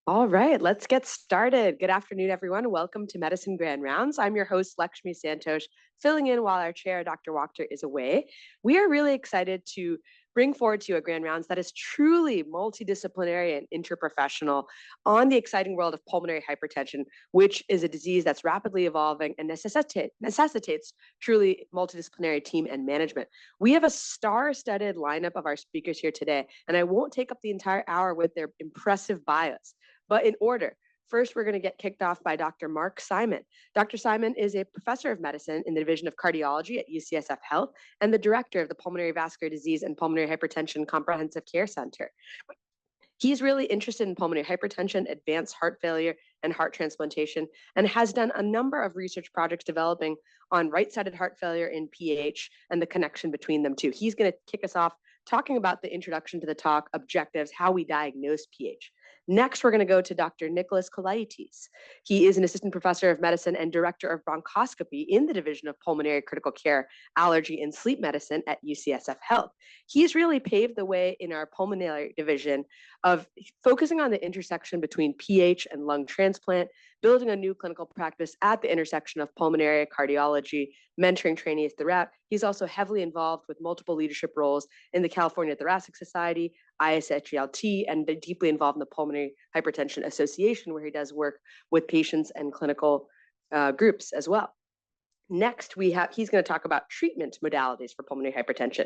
All right, let's get started. Good afternoon, everyone. Welcome to Medicine Grand Rounds. I'm your host, Lakshmi Santosh, filling in while our chair, Dr. Wachter, is away. We are really excited to bring forward to you a Grand Rounds that is truly multidisciplinary and interprofessional on the exciting world of pulmonary hypertension, which is a disease that's rapidly evolving and necessitates truly multidisciplinary team and management. We have a star-studded lineup of our speakers here today, and I won't take up the entire hour with their impressive bios. But in order, first, we're going to get kicked off by Dr. Mark Simon. Dr. Simon is a professor of medicine in the Division of Cardiology at UCSF Health and the director of the Pulmonary Vascular Disease and Pulmonary Hypertension Comprehensive Care Center. He's really interested in pulmonary hypertension, advanced heart failure, and heart transplantation, and has done a number of research projects developing on right-sided heart failure in PH and the connection between them too. He's going to kick us off talking about the introduction to the talk, objectives, how we diagnose PH. Next, we're going to go to Dr. Nicholas Kalaitis. He is an assistant professor of medicine and director of bronchoscopy in the Division of Pulmonary Critical Care, Allergy, and Sleep Medicine at UCSF Health. He's really paved the way in our pulmonary division of focusing on the intersection between PH and lung transplant, building a new clinical practice at the intersection of pulmonary cardiology, mentoring trainees throughout. He's also heavily involved with multiple leadership roles in the California Thoracic Society, ISHLT, and deeply involved in the Pulmonary Hypertension Association, where he does work with patients and clinical groups as well. Next, he's going to talk about treatment modalities for pulmonary hypertension.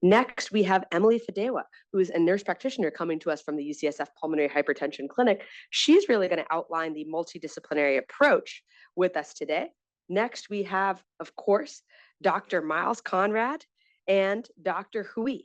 Next, we have Emily Fadewa, who is a nurse practitioner coming to us from the UCSF Pulmonary Hypertension Clinic. She's really going to outline the multidisciplinary approach with us today. Next, we have, of course, Dr. Miles Conrad and Dr. Hui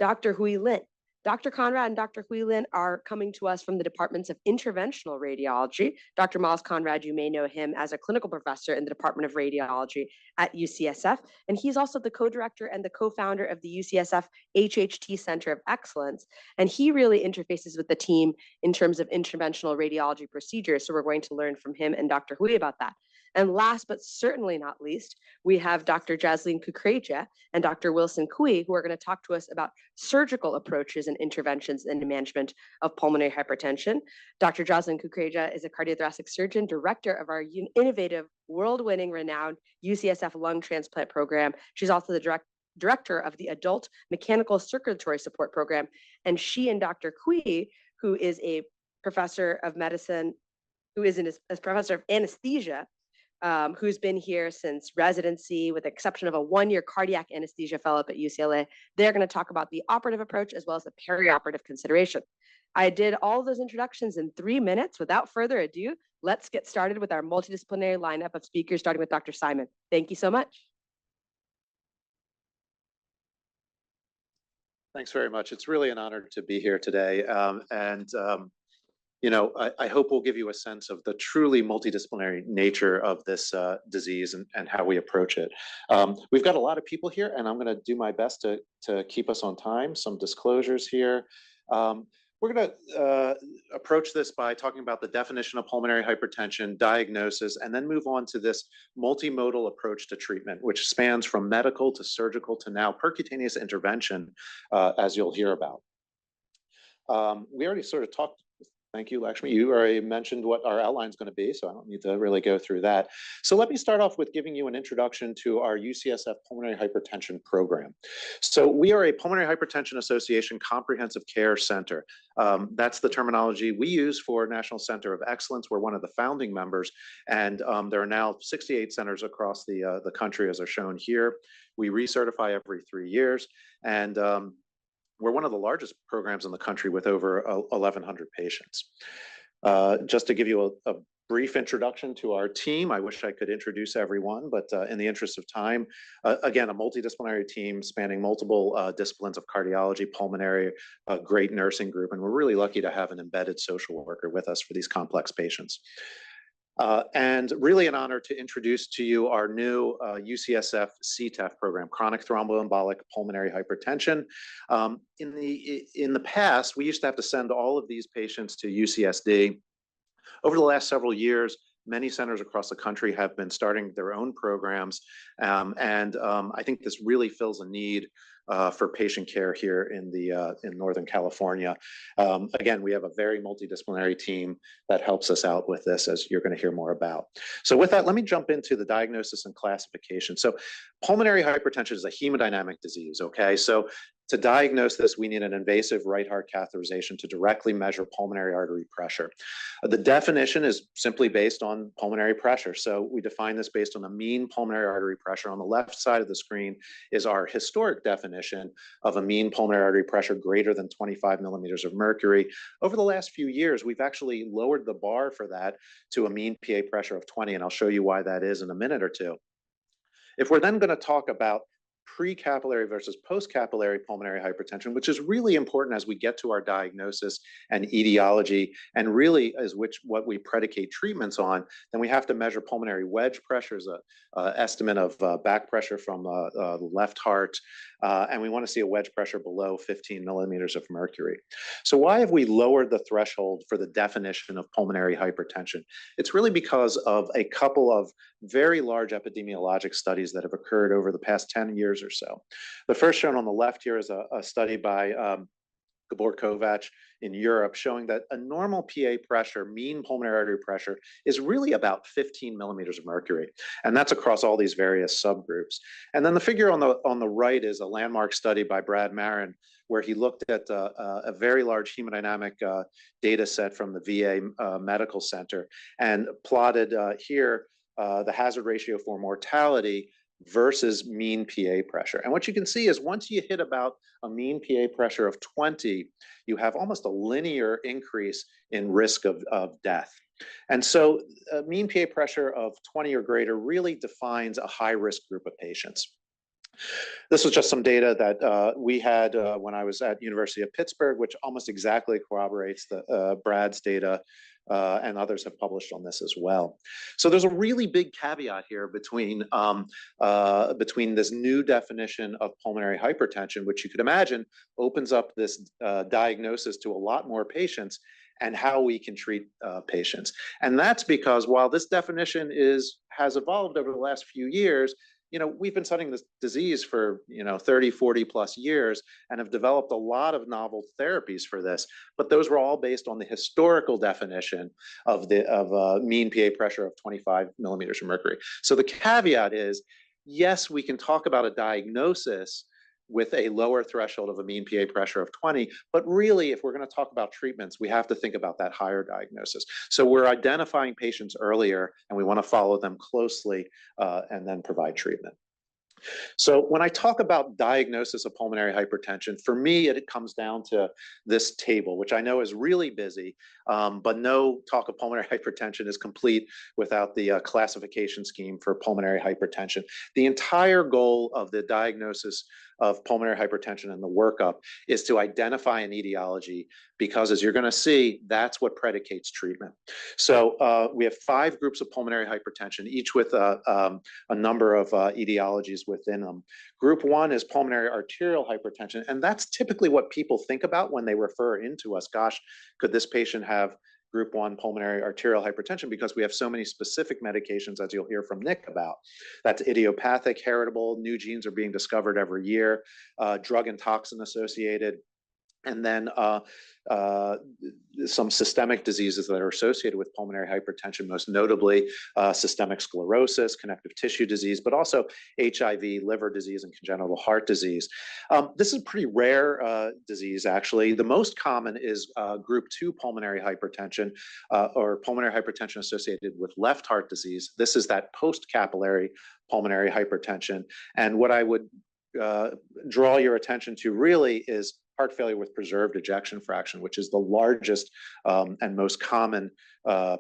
Lin. Dr. Conrad and Dr. Hui Lin are coming to us from the departments of interventional radiology. Dr. Miles Conrad, you may know him as a clinical professor in the Department of Radiology at UCSF, and he's also the co-director and the co-founder of the UCSF HHT Center of Excellence, and he really interfaces with the team in terms of interventional radiology procedures, so we're going to learn from him and Dr. Hui about that. And last but certainly not least, we have Dr. Jasleen Kukreja and Dr. Wilson Cui, who are going to talk to us about surgical approaches and interventions in the management of pulmonary hypertension. Dr. Jasleen Kukreja is a cardiothoracic surgeon, director of our innovative, world-winning, renowned UCSF lung transplant program. She's also the director of the Adult Mechanical Circulatory Support Program. And she and Dr. Cui, who is a professor of medicine, who is a professor of anesthesia, who's been here since residency with the exception of a one-year cardiac anesthesia fellow at UCLA. They're going to talk about the operative approach as well as the perioperative consideration. I did all of those introductions in 3 minutes. Without further ado, let's get started with our multidisciplinary lineup of speakers, starting with Dr. Simon. Thank you so much. Thanks very much. It's really an honor to be here today. I hope we'll give you a sense of the truly multidisciplinary nature of this disease and how we approach it. We've got a lot of people here, and I'm going to do my best to keep us on time. Some disclosures here. We're going to approach this by talking about the definition of pulmonary hypertension, diagnosis, and then move on to this multimodal approach to treatment, which spans from medical to surgical to now percutaneous intervention, as you'll hear about. We already sort of talked. Thank you, Lakshmi. You already mentioned what our outline is going to be, so I don't need to really go through that. So let me start off with giving you an introduction to our UCSF Pulmonary Hypertension Program. So we are a Pulmonary Hypertension Association Comprehensive Care Center. That's the terminology we use for National Center of Excellence. We're one of the founding members, and there are now 68 centers across the country, as are shown here. We recertify every 3 years, and we're one of the largest programs in the country with over 1,100 patients. Just to give you a brief introduction to our team, I wish I could introduce everyone, but in the interest of time, again, a multidisciplinary team spanning multiple disciplines of cardiology, pulmonary, a great nursing group, and we're really lucky to have an embedded social worker with us for these complex patients. And really an honor to introduce to you our new UCSF CTEPH program, Chronic Thromboembolic Pulmonary Hypertension. In the past, we used to have to send all of these patients to UCSD. Over the last several years, many centers across the country have been starting their own programs, and I think this really fills a need for patient care here in Northern California. Again, we have a very multidisciplinary team that helps us out with this, as you're going to hear more about. So with that, let me jump into the diagnosis and classification. So pulmonary hypertension is a hemodynamic disease, okay? So to diagnose this, we need an invasive right heart catheterization to directly measure pulmonary artery pressure. The definition is simply based on pulmonary pressure. So we define this based on the mean pulmonary artery pressure. On the left side of the screen is our historic definition of a mean pulmonary artery pressure greater than 25 millimeters of mercury. Over the last few years, we've actually lowered the bar for that to a mean PA pressure of 20, and I'll show you why that is in a minute or two. If we're then going to talk about pre-capillary versus post-capillary pulmonary hypertension, which is really important as we get to our diagnosis and etiology, and really is what we predicate treatments on, then we have to measure pulmonary wedge pressure as an estimate of back pressure from the left heart, and we want to see a wedge pressure below 15 millimeters of mercury. So why have we lowered the threshold for the definition of pulmonary hypertension? It's really because of a couple of very large epidemiologic studies that have occurred over the past 10 years or so. The first shown on the left here is a study by Gabor Kovacs in Europe, showing that a normal PA pressure, mean pulmonary artery pressure, is really about 15 millimeters of mercury. And that's across all these various subgroups. And then the figure on the right is a landmark study by Brad Marin, where he looked at a very large hemodynamic data set from the VA Medical Center and plotted here the hazard ratio for mortality versus mean PA pressure. And what you can see is once you hit about a mean PA pressure of 20, you have almost a linear increase in risk of death. And so a mean PA pressure of 20 or greater really defines a high-risk group of patients. This was just some data that we had when I was at University of Pittsburgh, which almost exactly corroborates the Brad's data, and others have published on this as well. So there's a really big caveat here between this new definition of pulmonary hypertension, which you could imagine opens up this diagnosis to a lot more patients and how we can treat patients. And that's because while this definition has evolved over the last few years, we've been studying this disease for 30, 40 plus years and have developed a lot of novel therapies for this, but those were all based on the historical definition of mean PA pressure of 25 millimeters of mercury. So the caveat is, yes, we can talk about a diagnosis with a lower threshold of a mean PA pressure of 20, but really, if we're going to talk about treatments, we have to think about that higher diagnosis. So we're identifying patients earlier, and we want to follow them closely and then provide treatment. So when I talk about diagnosis of pulmonary hypertension, for me, it comes down to this table, which I know is really busy, but no talk of pulmonary hypertension is complete without the classification scheme for pulmonary hypertension. The entire goal of the diagnosis of pulmonary hypertension and the workup is to identify an etiology, because as you're going to see, that's what predicates treatment. So we have 5 groups of pulmonary hypertension, each with a number of etiologies within them. Group 1 is pulmonary arterial hypertension, and that's typically what people think about when they refer into us. Gosh, could this patient have Group 1 pulmonary arterial hypertension, because we have so many specific medications, as you'll hear from Nick about. That's idiopathic, heritable, new genes are being discovered every year, drug and toxin associated, and then some systemic diseases that are associated with pulmonary hypertension, most notably systemic sclerosis, connective tissue disease, but also HIV, liver disease, and congenital heart disease. This is a pretty rare disease, actually. The most common is Group 2 pulmonary hypertension, or pulmonary hypertension associated with left heart disease. This is that post-capillary pulmonary hypertension. And what I would draw your attention to really is heart failure with preserved ejection fraction, which is the largest and most common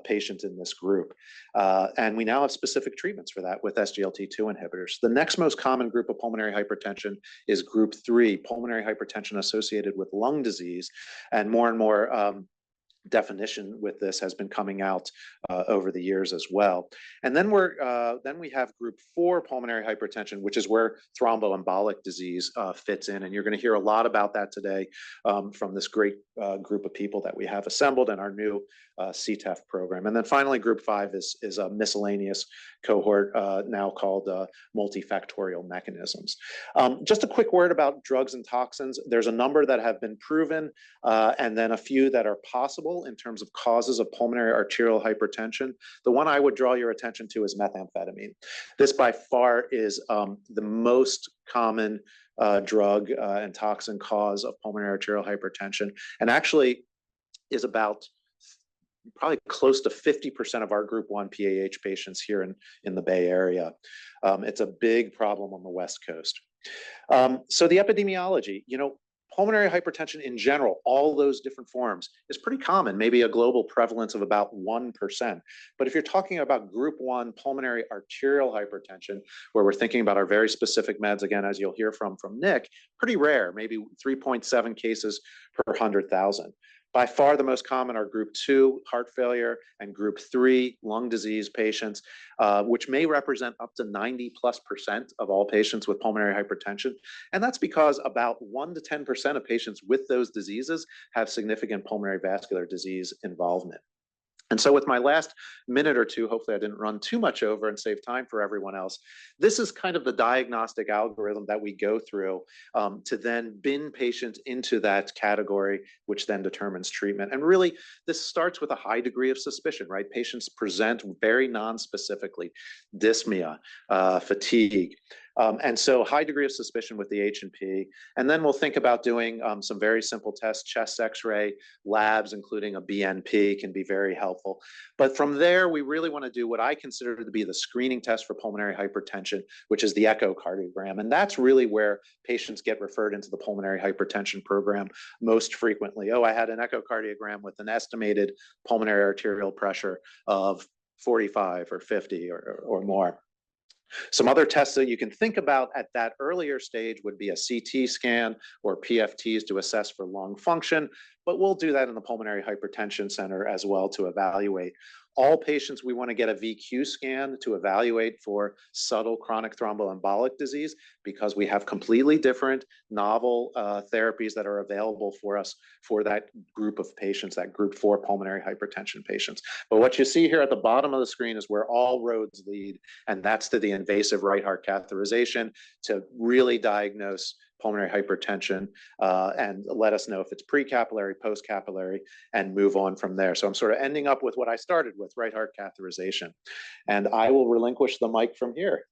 patient in this group. And we now have specific treatments for that with SGLT2 inhibitors. The next most common group of pulmonary hypertension is Group 3, pulmonary hypertension associated with lung disease. And more definition with this has been coming out over the years as well. And then we have group 4 pulmonary hypertension, which is where thromboembolic disease fits in. And you're going to hear a lot about that today from this great group of people that we have assembled in our new CTEPH program. And then finally, group 5 is a miscellaneous cohort now called multifactorial mechanisms. Just a quick word about drugs and toxins. There's a number that have been proven and then a few that are possible in terms of causes of pulmonary arterial hypertension. The one I would draw your attention to is methamphetamine. This by far is the most common drug and toxin cause of pulmonary arterial hypertension, and actually is about probably close to 50% of our group 1 PAH patients here in the Bay Area. It's a big problem on the West Coast. So the epidemiology, pulmonary hypertension in general, all those different forms, is pretty common, maybe a global prevalence of about 1%. But if you're talking about group 1 pulmonary arterial hypertension, where we're thinking about our very specific meds, again, as you'll hear from Nick, pretty rare, maybe 3.7 cases per 100,000. By far the most common are group 2 heart failure and group 3 lung disease patients, which may represent up to 90+% of all patients with pulmonary hypertension. And that's because about 1 to 10% of patients with those diseases have significant pulmonary vascular disease involvement. And so with my last minute or two, hopefully I didn't run too much over and save time for everyone else. This is kind of the diagnostic algorithm that we go through to then bin patients into that category, which then determines treatment. And really, this starts with a high degree of suspicion, right? Patients present very non-specifically, dyspnea, fatigue. And so high degree of suspicion with the H&P. And then we'll think about doing some very simple tests, chest x-ray, labs, including a BNP can be very helpful. But from there, we really want to do what I consider to be the screening test for pulmonary hypertension, which is the echocardiogram. And that's really where patients get referred into the pulmonary hypertension program most frequently. Oh, I had an echocardiogram with an estimated pulmonary arterial pressure of 45 or 50 or more. Some other tests that you can think about at that earlier stage would be a CT scan or PFTs to assess for lung function, but we'll do that in the Pulmonary Hypertension Center as well to evaluate. All patients, we want to get a VQ scan to evaluate for subtle chronic thromboembolic disease because we have completely different novel therapies that are available for us for that group of patients, that group 4 pulmonary hypertension patients. But what you see here at the bottom of the screen is where all roads lead, and that's to the invasive right heart catheterization to really diagnose pulmonary hypertension and let us know if it's pre-capillary, post-capillary, and move on from there. So I'm sort of ending up with what I started with, right heart catheterization. And I will relinquish the mic from here.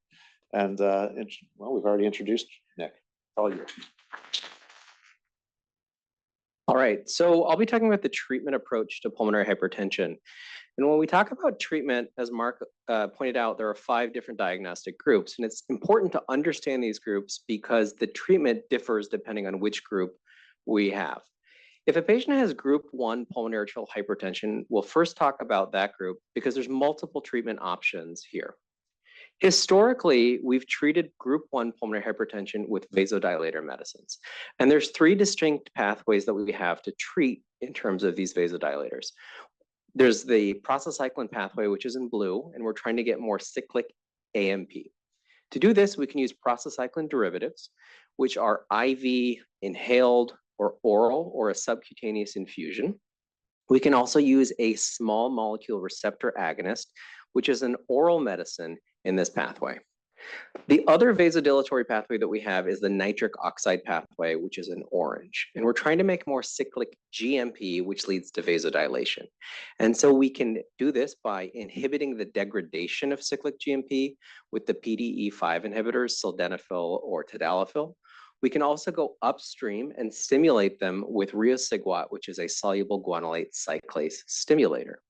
And well, we've already introduced Nick. All yours. All right, so I'll be talking about the treatment approach to pulmonary hypertension. And when we talk about treatment, as Mark pointed out, there are 5 different diagnostic groups. And it's important to understand these groups because the treatment differs depending on which group we have. If a patient has group 1 pulmonary arterial hypertension, we'll first talk about that group because there's multiple treatment options here. Historically, we've treated group 1 pulmonary hypertension with vasodilator medicines. And there's 3 distinct pathways that we have to treat in terms of these vasodilators. There's the prostacyclin pathway, which is in blue, and we're trying to get more cyclic AMP. To do this, we can use prostacyclin derivatives, which are IV, inhaled, or oral, or a subcutaneous infusion. We can also use a small molecule receptor agonist, which is an oral medicine in this pathway. The other vasodilatory pathway that we have is the nitric oxide pathway, which is in orange. And we're trying to make more cyclic GMP, which leads to vasodilation. And so we can do this by inhibiting the degradation of cyclic GMP with the PDE5 inhibitors, sildenafil or tadalafil. We can also go upstream and stimulate them with riociguat, which is a soluble guanylate cyclase stimulator.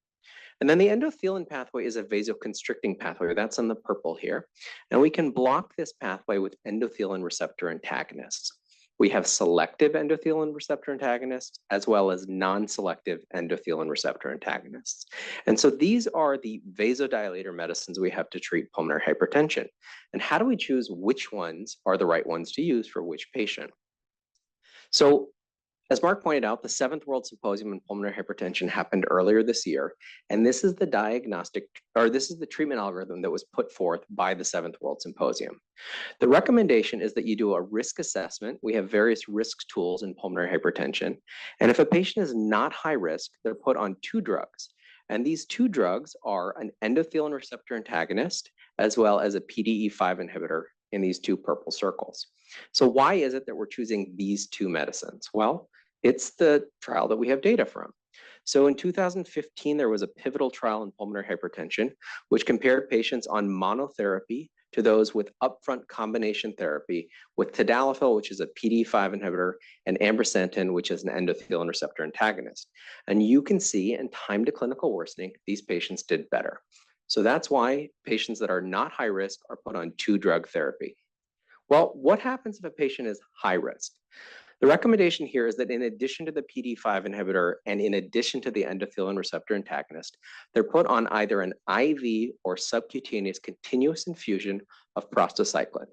And then the endothelin pathway is a vasoconstricting pathway. That's in the purple here. And we can block this pathway with endothelin receptor antagonists. We have selective endothelin receptor antagonists as well as non-selective endothelin receptor antagonists. And so these are the vasodilator medicines we have to treat pulmonary hypertension. And how do we choose which ones are the right ones to use for which patient? So As Mark pointed out, the 7th World Symposium on Pulmonary Hypertension happened earlier this year, and this is the treatment algorithm that was put forth by the 7th World Symposium. The recommendation is that you do a risk assessment. We have various risk tools in pulmonary hypertension, and if a patient is not high risk, they're put on 2 drugs. And these 2 drugs are an endothelin receptor antagonist, as well as a PDE5 inhibitor in these 2 purple circles. So why is it that we're choosing these 2 medicines? Well, it's the trial that we have data from. So in 2015, there was a pivotal trial in pulmonary hypertension, which compared patients on monotherapy to those with upfront combination therapy with tadalafil, which is a PDE5 inhibitor, and ambrisentan, which is an endothelin receptor antagonist. And you can see in time to clinical worsening, these patients did better. So that's why patients that are not high risk are put on 2-drug therapy. Well, what happens if a patient is high risk? The recommendation here is that in addition to the PDE5 inhibitor and in addition to the endothelin receptor antagonist, they're put on either an IV or subcutaneous continuous infusion of prostacyclin.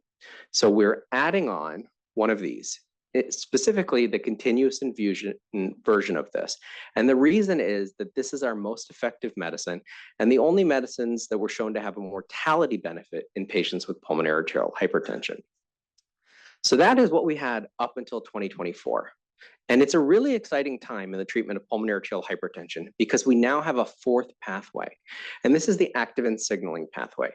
So we're adding on one of these, specifically the continuous infusion version of this. And the reason is that this is our most effective medicine and the only medicines that were shown to have a mortality benefit in patients with pulmonary arterial hypertension. So that is what we had up until 2024. And it's a really exciting time in the treatment of pulmonary arterial hypertension because we now have a 4th pathway, and this is the activin signaling pathway.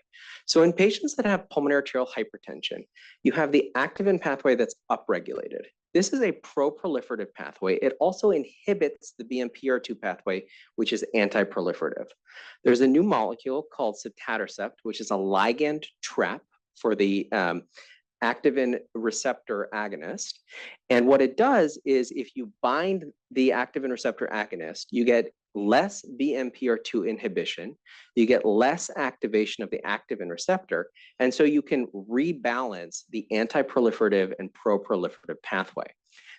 So in patients that have pulmonary arterial hypertension, you have the activin pathway that's upregulated. This is a pro-proliferative pathway. It also inhibits the BMPR2 pathway, which is anti-proliferative. There's a new molecule called sotatercept, which is a ligand trap for the activin receptor agonist. And what it does is if you bind the activin receptor agonist, you get less BMPR2 inhibition, you get less activation of the activin receptor, and so you can rebalance the anti-proliferative and pro-proliferative pathway.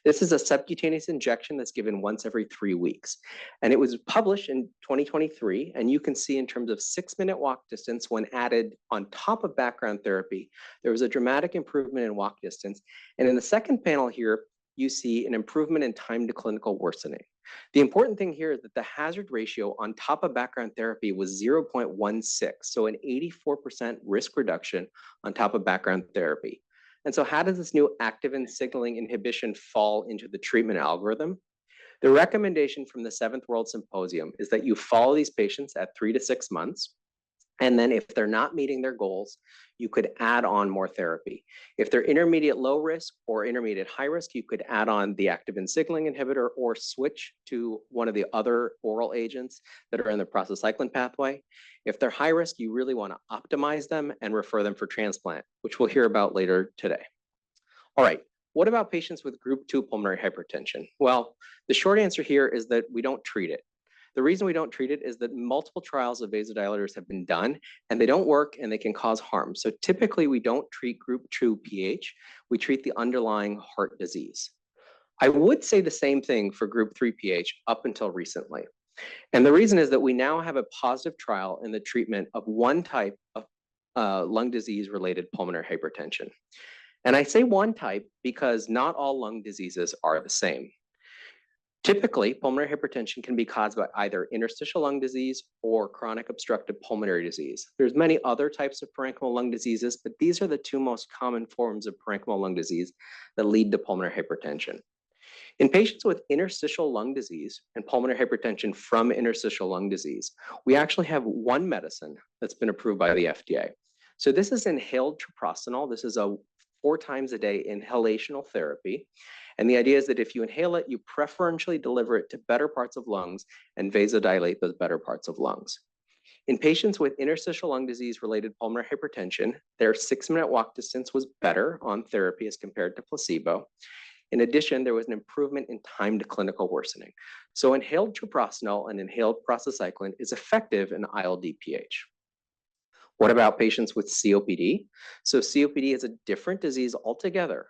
This is a subcutaneous injection that's given once every 3 weeks. And it was published in 2023. And you can see in terms of 6-minute walk distance, when added on top of background therapy, there was a dramatic improvement in walk distance. And in the second panel here, you see an improvement in time to clinical worsening. The important thing here is that the hazard ratio on top of background therapy was 0.16, so an 84% risk reduction on top of background therapy. And so how does this new activin signaling inhibition fall into the treatment algorithm? The recommendation from the 7th World Symposium is that you follow these patients at 3 to 6 months. And then if they're not meeting their goals, you could add on more therapy. If they're intermediate low risk or intermediate high risk, you could add on the activin signaling inhibitor or switch to one of the other oral agents that are in the prostacyclin pathway. If they're high risk, you really want to optimize them and refer them for transplant, which we'll hear about later today. All right, what about patients with group 2 pulmonary hypertension? Well, the short answer here is that we don't treat it. The reason we don't treat it is that multiple trials of vasodilators have been done and they don't work and they can cause harm. So typically we don't treat group 2 PH, we treat the underlying heart disease. I would say the same thing for group 3 PH up until recently. And the reason is that we now have a positive trial in the treatment of one type of lung disease-related pulmonary hypertension. And I say one type because not all lung diseases are the same. Typically, pulmonary hypertension can be caused by either interstitial lung disease or chronic obstructive pulmonary disease. There's many other types of parenchymal lung diseases, but these are the 2 most common forms of parenchymal lung disease that lead to pulmonary hypertension. In patients with interstitial lung disease and pulmonary hypertension from interstitial lung disease, we actually have one medicine that's been approved by the FDA. So this is inhaled treprostinil. This is a 4 times a day inhalational therapy. And the idea is that if you inhale it, you preferentially deliver it to better parts of lungs and vasodilate those better parts of lungs. In patients with interstitial lung disease-related pulmonary hypertension, their 6-minute walk distance was better on therapy as compared to placebo. In addition, there was an improvement in time to clinical worsening. So inhaled treprostinil and inhaled prostacyclin is effective in ILD-PH. What about patients with COPD? So COPD is a different disease altogether.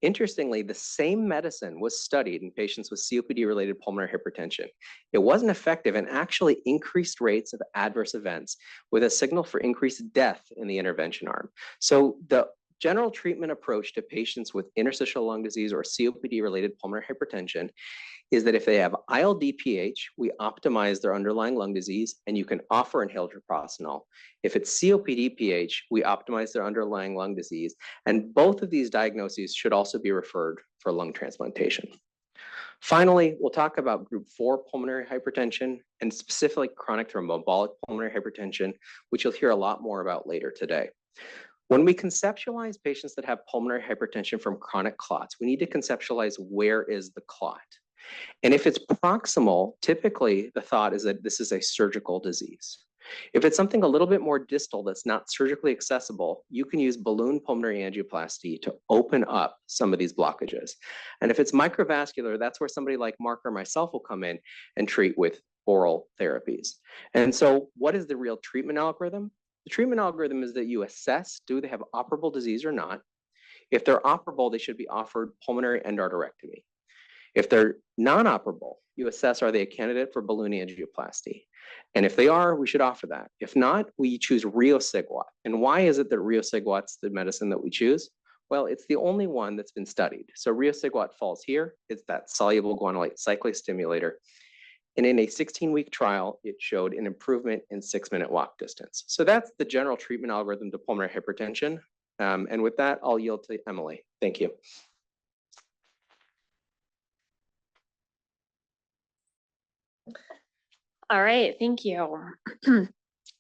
Interestingly, the same medicine was studied in patients with COPD-related pulmonary hypertension. It wasn't effective and actually increased rates of adverse events with a signal for increased death in the intervention arm. So the general treatment approach to patients with interstitial lung disease or COPD-related pulmonary hypertension is that if they have ILD-PH, we optimize their underlying lung disease, and you can offer inhaled treprostinil. If it's COPD-PH, we optimize their underlying lung disease, and both of these diagnoses should also be referred for lung transplantation. Finally, we'll talk about group 4 pulmonary hypertension, and specifically chronic thromboembolic pulmonary hypertension, which you'll hear a lot more about later today. When we conceptualize patients that have pulmonary hypertension from chronic clots, we need to conceptualize where is the clot. And if it's proximal, typically the thought is that this is a surgical disease. If it's something a little bit more distal that's not surgically accessible, you can use balloon pulmonary angioplasty to open up some of these blockages. And if it's microvascular, that's where somebody like Mark or myself will come in and treat with oral therapies. And so what is the real treatment algorithm? The treatment algorithm is that you assess, do they have operable disease or not? If they're operable, they should be offered pulmonary endarterectomy. If they're non-operable, you assess, are they a candidate for balloon angioplasty? And if they are, we should offer that. If not, we choose riociguat. And why is it that riociguat's the medicine that we choose? Well, it's the only one that's been studied. So riociguat falls here. It's that soluble guanylate cyclase stimulator. And in a 16-week trial, it showed an improvement in 6-minute walk distance. So that's the general treatment algorithm to pulmonary hypertension. And with that, I'll yield to Emily. Thank you. All right, thank you.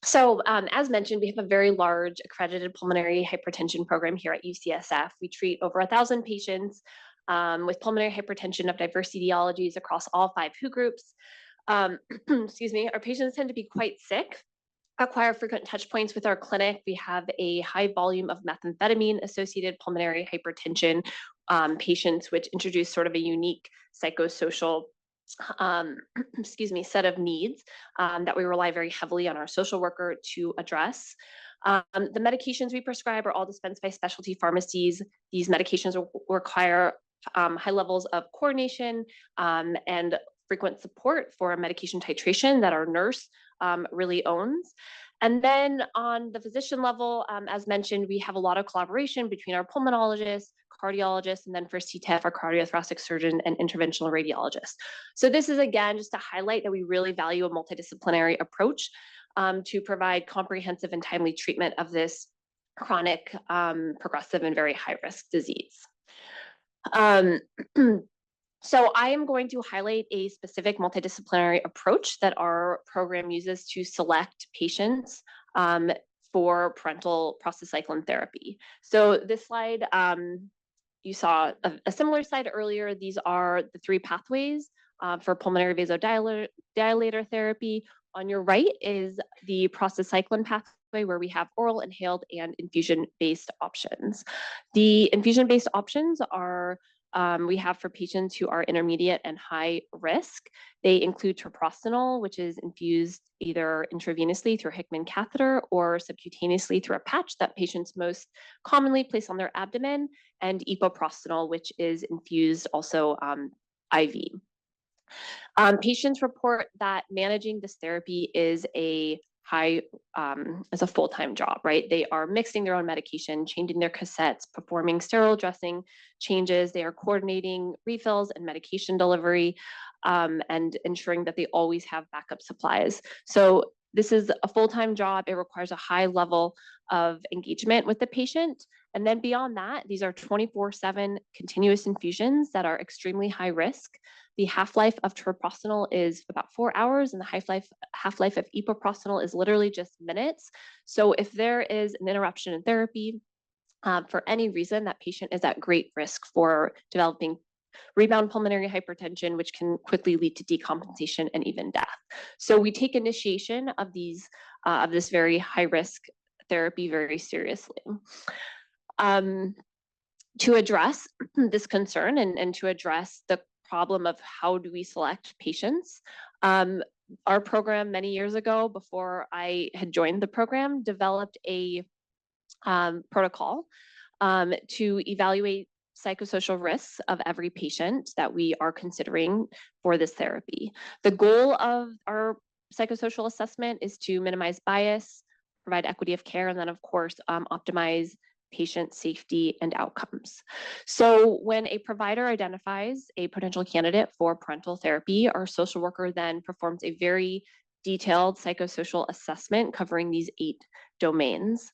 So as mentioned, we have a very large accredited pulmonary hypertension program here at UCSF. We treat over 1,000 patients with pulmonary hypertension of diverse etiologies across all 5 WHO groups. Excuse me, our patients tend to be quite sick, acquire frequent touch points with our clinic. We have a high volume of methamphetamine-associated pulmonary hypertension patients, which introduce sort of a unique psychosocial excuse me, set of needs that we rely very heavily on our social worker to address. The medications we prescribe are all dispensed by specialty pharmacies. These medications require high levels of coordination and frequent support for medication titration that our nurse really owns. And then on the physician level, as mentioned, we have a lot of collaboration between our pulmonologists, cardiologists, and then for CTEPH, our cardiothoracic surgeon and interventional radiologist. So this is, again, just to highlight that we really value a multidisciplinary approach to provide comprehensive and timely treatment of this chronic, progressive, and very high-risk disease. So I am going to highlight a specific multidisciplinary approach that our program uses to select patients for parenteral prostacyclin therapy. So this slide, you saw a similar slide earlier. These are the 3 pathways for pulmonary vasodilator therapy. On your right is the prostacyclin pathway, where we have oral, inhaled, and infusion-based options. The infusion-based options are we have for patients who are intermediate and high risk. They include treprostinil, which is infused either intravenously through a Hickman catheter or subcutaneously through a patch that patients most commonly place on their abdomen, and epoprostenol, which is infused also IV. Patients report that managing this therapy is a full-time job, right? They are mixing their own medication, changing their cassettes, performing sterile dressing changes. They are coordinating refills and medication delivery, and ensuring that they always have backup supplies. So this is a full-time job. It requires a high level of engagement with the patient. And then beyond that, these are 24/7 continuous infusions that are extremely high risk. The half-life of treprostinil is about 4 hours, and the half-life of epoprostenol is literally just minutes. So if there is an interruption in therapy, for any reason, that patient is at great risk for developing rebound pulmonary hypertension, which can quickly lead to decompensation and even death. So we take initiation of this very high-risk therapy very seriously. To address this concern and to address the problem of how do we select patients, our program many years ago, before I had joined the program, developed a protocol to evaluate psychosocial risks of every patient that we are considering for this therapy. The goal of our psychosocial assessment is to minimize bias, provide equity of care, and then, of course, optimize patient safety and outcomes. So when a provider identifies a potential candidate for parental therapy, our social worker then performs a very detailed psychosocial assessment covering these 8 domains.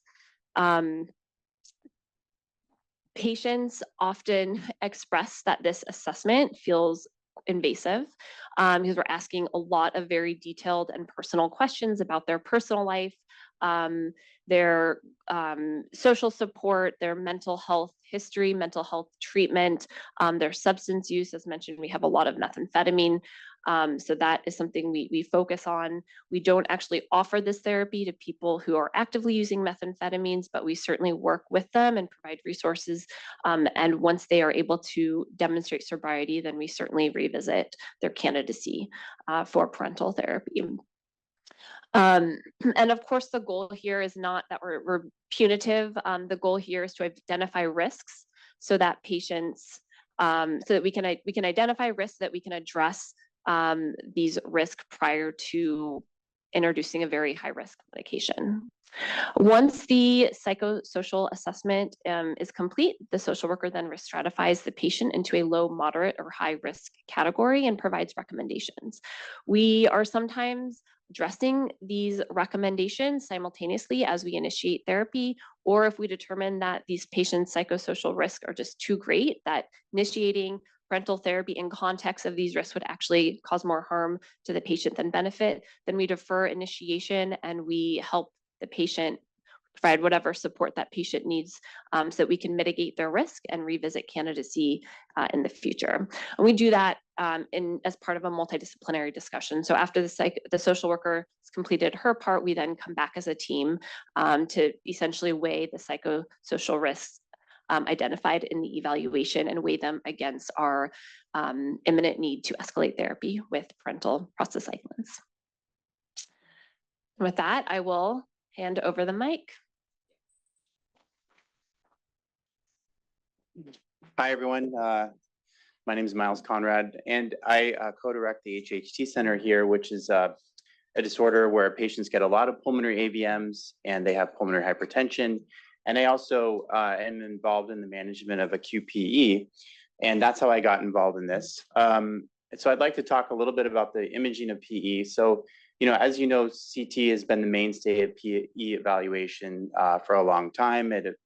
Patients often express that this assessment feels invasive because we're asking a lot of very detailed and personal questions about their personal life, their social support, their mental health history, mental health treatment, their substance use. As mentioned, we have a lot of methamphetamine. So that is something we focus on. We don't actually offer this therapy to people who are actively using methamphetamines, but we certainly work with them and provide resources. And once they are able to demonstrate sobriety, then we certainly revisit their candidacy for parental therapy. And of course, the goal here is not that we're punitive. The goal here is to identify risks so that patients, so that we can identify risks, that we can address these risks prior to introducing a very high risk medication. Once the psychosocial assessment is complete, the social worker then stratifies the patient into a low, moderate, or high risk category and provides recommendations. We are sometimes addressing these recommendations simultaneously as we initiate therapy, or if we determine that these patients' psychosocial risks are just too great, that initiating parental therapy in context of these risks would actually cause more harm to the patient than benefit, then we defer initiation and we help the patient provide whatever support that patient needs so that we can mitigate their risk and revisit candidacy in the future. And we do that as part of a multidisciplinary discussion. So after the social worker has completed her part, we then come back as a team to essentially weigh the psychosocial risks identified in the evaluation and weigh them against our imminent need to escalate therapy with parental prostacyclins. With that, I will hand over the mic. Hi, everyone. My name is Miles Conrad, and I co-direct the HHT Center here, which is a disorder where patients get a lot of pulmonary AVMs and they have pulmonary hypertension. And I also am involved in the management of acute PE, and that's how I got involved in this. So I'd like to talk a little bit about the imaging of PE. So, as you know, CT has been the mainstay of PE evaluation for a long time. It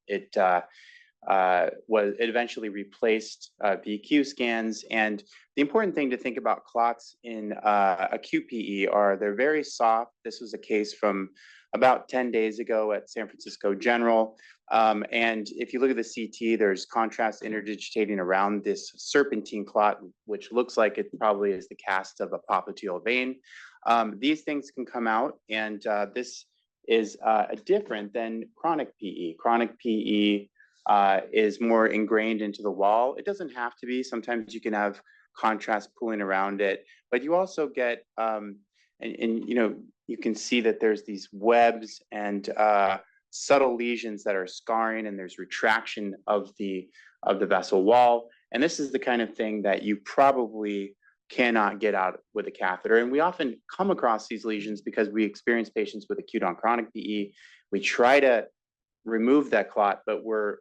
eventually replaced VQ scans. And the important thing to think about clots in acute PE are they're very soft. This was a case from about 10 days ago at San Francisco General. And if you look at the CT, there's contrast interdigitating around this serpentine clot, which looks like it probably is the cast of a popliteal vein. These things can come out, and this is different than chronic PE. Chronic PE is more ingrained into the wall. It doesn't have to be. Sometimes you can have contrast pooling around it, but you also get, you can see that there's these webs and subtle lesions that are scarring, and there's retraction of the vessel wall. And this is the kind of thing that you probably cannot get out with a catheter. And we often come across these lesions because we experience patients with acute on chronic PE. We try to remove that clot, but we're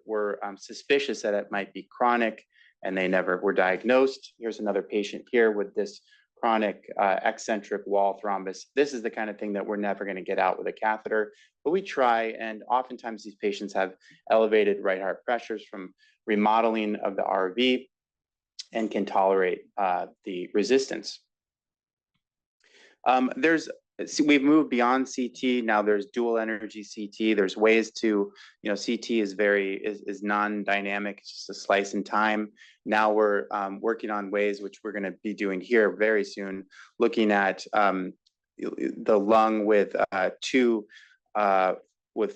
suspicious that it might be chronic, and they never were diagnosed. Here's another patient here with this chronic eccentric wall thrombus. This is the kind of thing that we're never going to get out with a catheter, but we try. And oftentimes these patients have elevated right heart pressures from remodeling of the RV and can tolerate the resistance. We've moved beyond CT. Now there's dual energy CT. There's ways to, CT is non-dynamic. It's just a slice in time. Now we're working on ways, which we're going to be doing here very soon, looking at the lung with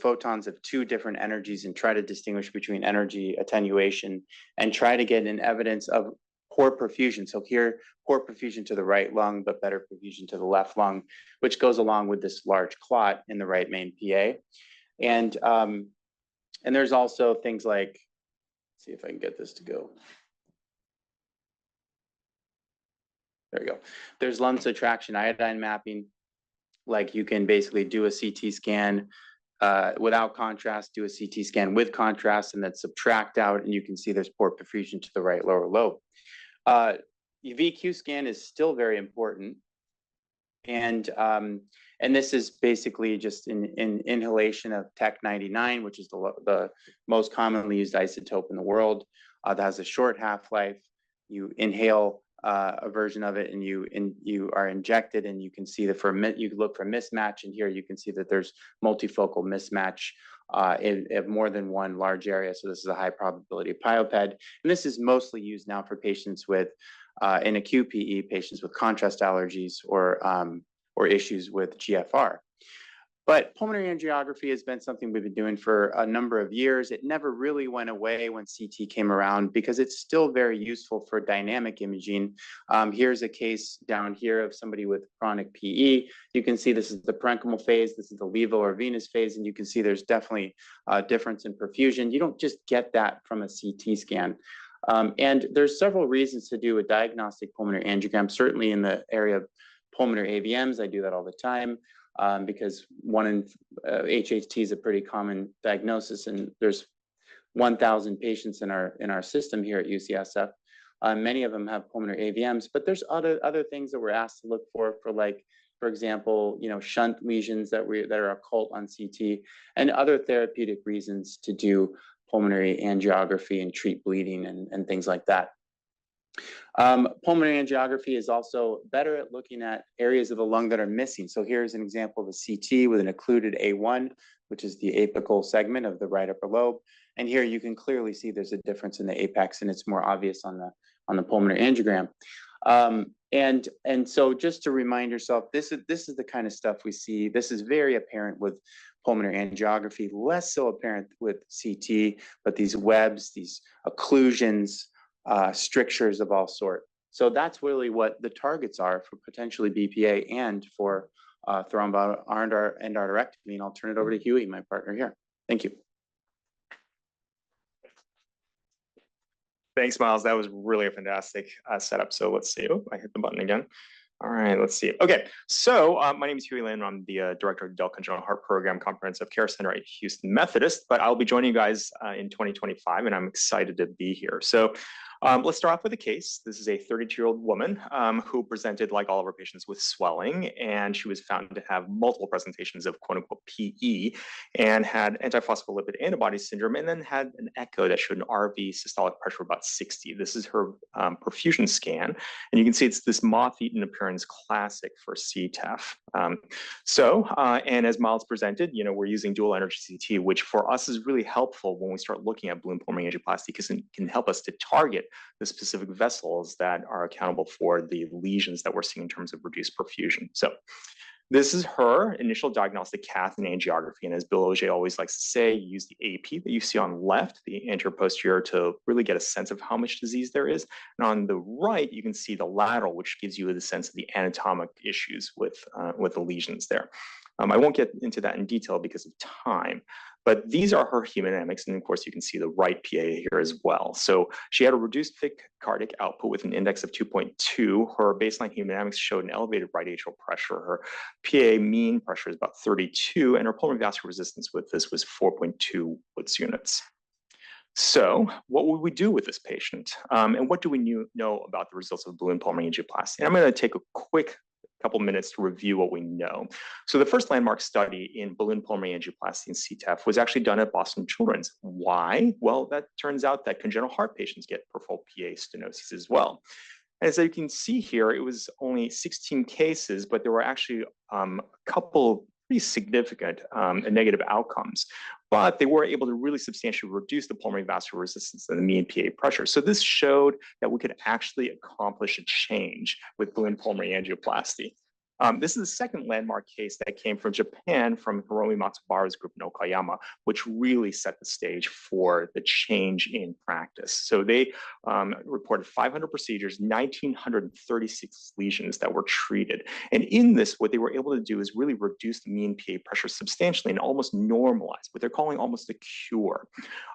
photons of 2 different energies and try to distinguish between energy attenuation and try to get an evidence of poor perfusion. So here, poor perfusion to the right lung, but better perfusion to the left lung, which goes along with this large clot in the right main PA. And there's also things like, let's see if I can get this to go. There we go. There's lung subtraction iodine mapping. Like you can basically do a CT scan, without contrast, do a CT scan with contrast, and then subtract out, and you can see there's poor perfusion to the right lower lobe. VQ scan is still very important. And this is basically just in inhalation of Tc-99, which is the most commonly used isotope in the world. That has a short half-life. You inhale a version of it, and you are injected, and you can see that you look for mismatch, and here you can see that there's multifocal mismatch in more than one large area. So this is a high probability pioped, and this is mostly used now for patients with in acute PE, patients with contrast allergies or issues with GFR. But pulmonary angiography has been something we've been doing for a number of years. It never really went away when CT came around because it's still very useful for dynamic imaging. Here's a case down here of somebody with chronic PE. You can see this is the parenchymal phase, this is the levo or venous phase, and you can see there's definitely a difference in perfusion. You don't just get that from a CT scan. And there's several reasons to do a diagnostic pulmonary angiogram, certainly in the area of pulmonary AVMs. I do that all the time. Because HHT is a pretty common diagnosis, and there's 1,000 patients in our system here at UCSF. Many of them have pulmonary AVMs, but there's other things that we're asked to look for like, for example, shunt lesions that are occult on CT, and other therapeutic reasons to do pulmonary angiography and treat bleeding and things like that. Pulmonary angiography is also better at looking at areas of the lung that are missing. So here's an example of a CT with an occluded A1, which is the apical segment of the right upper lobe. And here you can clearly see there's a difference in the apex, and it's more obvious on the pulmonary angiogram. And so just to remind yourself, this is the kind of stuff we see. This is very apparent with pulmonary angiography, less so apparent with CT, but these webs, these occlusions, strictures of all sort. So that's really what the targets are for potentially BPA and for thromboendarterectomy. And I'll turn it over to Huey, my partner here. Thank you. Thanks, Miles. That was really a fantastic setup. So let's see. Oh, I hit the button again. All right, let's see. Okay, so my name is Huey Lin. I'm the director of the Dell Congenital Heart Program Comprehensive Care Center at Houston Methodist, but I'll be joining you guys in 2025, and I'm excited to be here. So let's start off with a case. This is a 32-year-old woman who presented, like all of our patients, with swelling, and she was found to have multiple presentations of quote-unquote PE and had antiphospholipid antibody syndrome, and then had an echo that showed an RV systolic pressure of about 60. This is her perfusion scan, and you can see it's this moth-eaten appearance, classic for CTEPH. And as Miles presented, we're using dual energy CT, which for us is really helpful when we start looking at balloon pulmonary angioplasty, because it can help us to target the specific vessels that are accountable for the lesions that we're seeing in terms of reduced perfusion. So this is her initial diagnostic cath and angiography. And as Bill Auger always likes to say, use the AP that you see on left, the anterior posterior, to really get a sense of how much disease there is. And on the right, you can see the lateral, which gives you the sense of the anatomic issues with the lesions there. I won't get into that in detail because of time, but these are her hemodynamics. And of course, you can see the right PA here as well. So she had a reduced thick cardiac output with an index of 2.2. Her baseline hemodynamics showed an elevated right atrial pressure. Her PA mean pressure is about 32, and her pulmonary vascular resistance with this was 4.2 Woods units. So what would we do with this patient? And what do we know about the results of balloon pulmonary angioplasty? And I'm going to take a quick couple minutes to review what we know. So the first landmark study in balloon pulmonary angioplasty and CTEPH was actually done at Boston Children's. Why? Well, that turns out that congenital heart patients get peripheral PA stenosis as well. And as you can see here, it was only 16 cases, but there were actually a couple pretty significant negative outcomes. But they were able to really substantially reduce the pulmonary vascular resistance and the mean PA pressure. So this showed that we could actually accomplish a change with balloon pulmonary angioplasty. This is the second landmark case that came from Japan, from Hiromi Matsubara's group in Okayama, which really set the stage for the change in practice. So they reported 500 procedures, 1,936 lesions that were treated. And in this, what they were able to do is really reduce the mean PA pressure substantially and almost normalize, what they're calling almost a cure.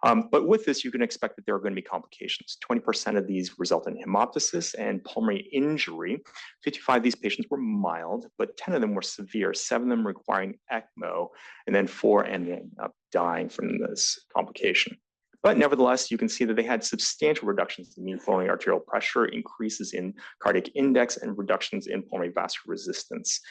But with this, you can expect that there are going to be complications. 20% of these result in hemoptysis and pulmonary injury. 55 of these patients were mild. mild, but 10 of them were severe, 7 of them requiring ECMO, and then 4 ending up dying from this complication. But nevertheless, you can see that they had substantial reductions in mean pulmonary arterial pressure, increases in cardiac index, and reductions in pulmonary vascular resistance.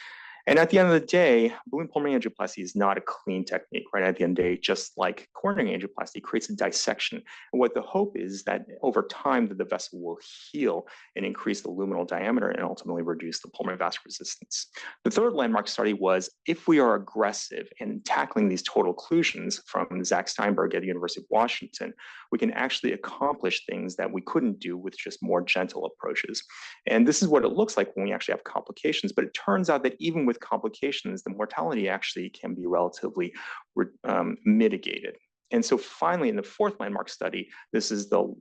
And at the end of the day, balloon pulmonary angioplasty is not a clean technique, right? At the end of the day, just like coronary angioplasty creates a dissection. And what the hope is that over time that the vessel will heal and increase the luminal diameter and ultimately reduce the pulmonary vascular resistance. The third landmark study was if we are aggressive in tackling these total occlusions from Zach Steinberg at the University of Washington, we can actually accomplish things that we couldn't do with just more gentle approaches. And this is what it looks like when we actually have complications, but it turns out that even with complications, the mortality actually can be relatively mitigated. And so finally, in the fourth landmark study, this is the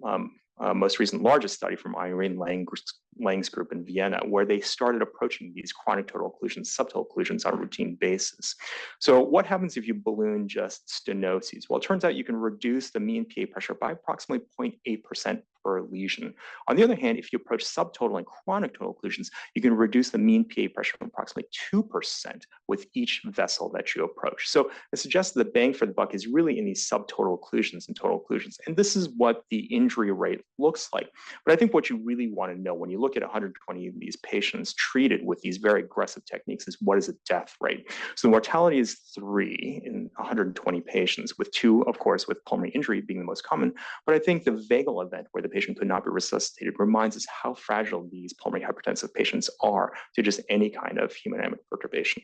most recent largest study from Irene Lang's group in Vienna, where they started approaching these chronic total occlusions, subtotal occlusions on a routine basis. So what happens if you balloon just stenoses? Well, it turns out you can reduce the mean PA pressure by approximately 0.8% per lesion. On the other hand, if you approach subtotal and chronic total occlusions, you can reduce the mean PA pressure from approximately 2% with each vessel that you approach. So it suggests the bang for the buck is really in these subtotal occlusions and total occlusions. And this is what the injury rate looks like. But I think what you really want to know when you look at 120 of these patients treated with these very aggressive techniques is what is the death rate? So the mortality is 3 in 120 patients, with 2, of course, with pulmonary injury being the most common. But I think the vagal event where the patient could not be resuscitated reminds us how fragile these pulmonary hypertensive patients are to just any kind of hemodynamic perturbation.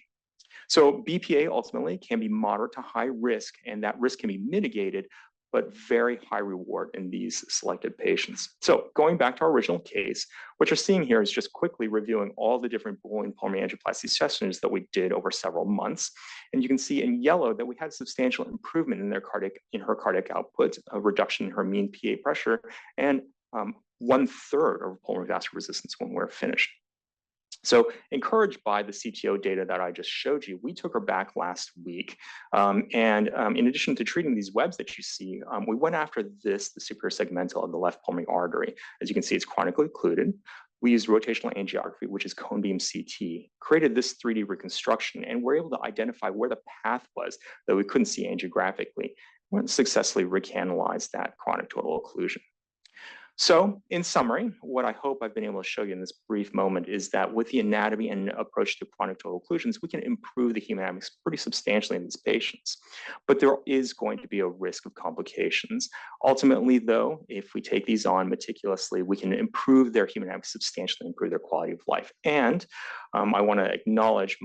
So BPA ultimately can be moderate to high risk, and that risk can be mitigated, but very high reward in these selected patients. So going back to our original case, what you're seeing here is just quickly reviewing all the different balloon pulmonary angioplasty sessions that we did over several months. And you can see in yellow that we had substantial improvement in her cardiac output, a reduction in her mean PA pressure, and 1/3 of pulmonary vascular resistance when we're finished. So encouraged by the CTO data that I just showed you, we took her back last week. In addition to treating these webs that you see, we went after the superior segmental of the left pulmonary artery. As you can see, it's chronically occluded. We used rotational angiography, which is cone beam CT, created this 3D reconstruction, and we're able to identify where the path was that we couldn't see angiographically. We successfully recanalized that chronic total occlusion. So in summary, what I hope I've been able to show you in this brief moment is that with the anatomy and approach to chronic total occlusions, we can improve the hemodynamics pretty substantially in these patients. But there is going to be a risk of complications. Ultimately, though, if we take these on meticulously, we can improve their hemodynamics substantially, improve their quality of life. And I want to acknowledge